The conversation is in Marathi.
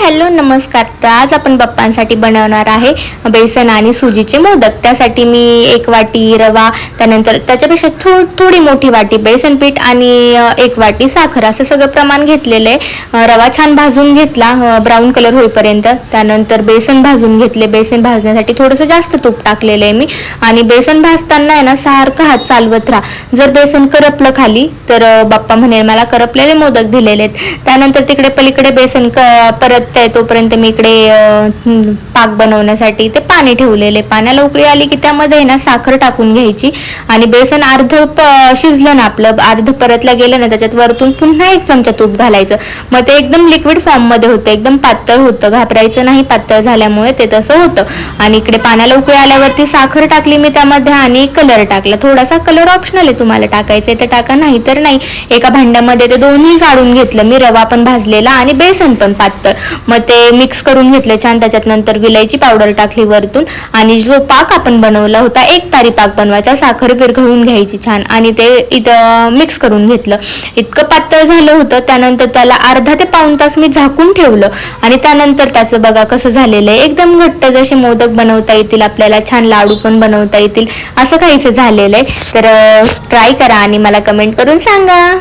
हॅलो नमस्कार. तर आज आपण बाप्पांसाठी बनवणार आहे बेसन आणि सुजीचे मोदक. त्यासाठी मी 1 वाटी रवा, त्यानंतर त्याच्यापेक्षा थोडी मोठी वाटी बेसन पीठ आणि 1 वाटी साखर असं सगळं प्रमाण घेतलेलं आहे. रवा छान भाजून घेतला ब्राऊन कलर होईपर्यंत. त्यानंतर बेसन भाजून घेतले. बेसन भाजण्यासाठी थोडंसं जास्त तूप टाकलेलं आहे मी. आणि बेसन भाजताना आहे ना सारखं हात चालवत राहा. जर बेसन करपलं खाली तर बाप्पा म्हणेल मला करपलेले मोदक दिलेले आहेत. त्यानंतर तिकडे पलीकडे बेसन परत तोपर्यंत मी इकडे पाक बनवण्यासाठी ते पाणी ठेवलेले. पाण्याला उकळी आली की त्यामध्ये ना साखर टाकून घ्यायची आणि बेसन अर्ध शिजलं ना आपलं, अर्ध परतलं गेलं ना, त्याच्यात वरतून पुन्हा 1 चमचा तूप घालायचं. मग ते एकदम लिक्विड फॉर्म मध्ये होतं, एकदम पातळ होतं. घाबरायचं नाही पातळ झाल्यामुळे, ते तसं होतं. आणि इकडे पाण्याला उकळी आल्यावरती साखर टाकली मी त्यामध्ये आणि कलर टाकला. थोडासा कलर ऑप्शनल आहे, तुम्हाला टाकायचं तर टाका, नाही तर नाही. एका भांड्यामध्ये ते दोन्ही काढून घेतलं मी, रवा पण भाजलेला आणि बेसन पण पातळ. मग ते मिक्स करून घेतलं छान. त्याच्यात नंतर विलायची पावडर टाकली वरतून आणि जो पाक आपण बनवला होता 1 तारी पाक बनवायचा, साखर विरघळून घ्यायची छान आणि ते इथं मिक्स करून घेतलं. इतकं पातळ झालं होतं. त्यानंतर त्याला अर्धा ते पाऊण तास मी झाकून ठेवलं आणि त्यानंतर त्याचं बघा कसं झालेलं आहे. एकदम घट्ट जसे मोदक बनवता येतील आपल्याला, छान लाडू पण बनवता येतील असं काहीसं झालेलं आहे. तर ट्राय करा आणि मला कमेंट करून सांगा.